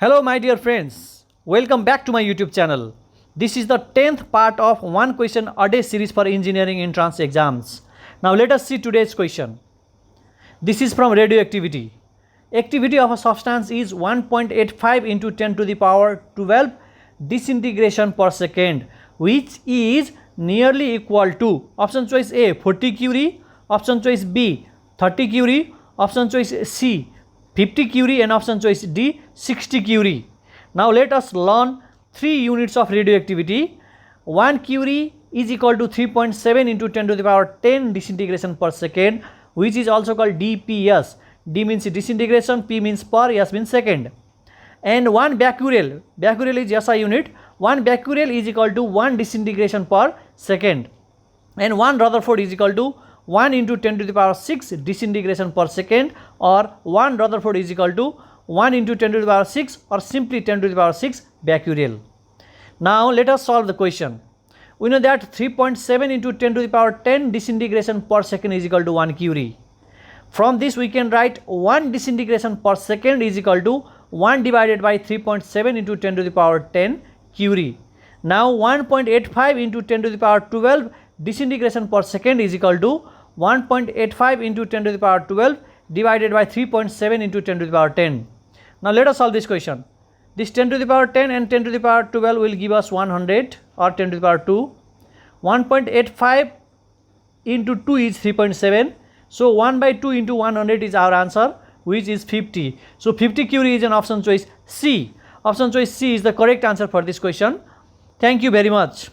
Hello my dear friends, welcome back to my YouTube channel. This is the 10th part of one question a day series for engineering entrance exams. Now let us see today's question. This is from radioactivity. Activity of a substance is 1.85 into 10 to the power 12 disintegration per second, which is nearly equal to option choice A 40 curie, option choice B 30 curie, option choice C 50 curie and option choice D 60 curie. Now let us learn 3 units of radioactivity. 1 curie is equal to 3.7 into 10 to the power 10 disintegration per second, which is also called DPS. D means disintegration, P means per, S means second. And 1 becquerel is SI unit. 1 becquerel is equal to 1 disintegration per second. And 1 Rutherford is equal to 1 into 10 to the power 6 disintegration per second, or 1 Rutherford is equal to 1 into 10 to the power 6 or simply 10 to the power 6 becquerel. Now let us solve the question. We know that 3.7 into 10 to the power 10 disintegration per second is equal to 1 curie. From this we can write 1 disintegration per second is equal to 1 divided by 3.7 into 10 to the power 10 curie. Now 1.85 into 10 to the power 12 disintegration per second is equal to 1.85 into 10 to the power 12 divided by 3.7 into 10 to the power 10. Now let us solve this question. This 10 to the power 10 and 10 to the power 12 will give us 100 or 10 to the power 2. 1.85 into 2 is 3.7. So 1 by 2 into 100 is our answer, which is 50. So 50 curie is an option choice C. Option choice C is the correct answer for this question. Thank you very much.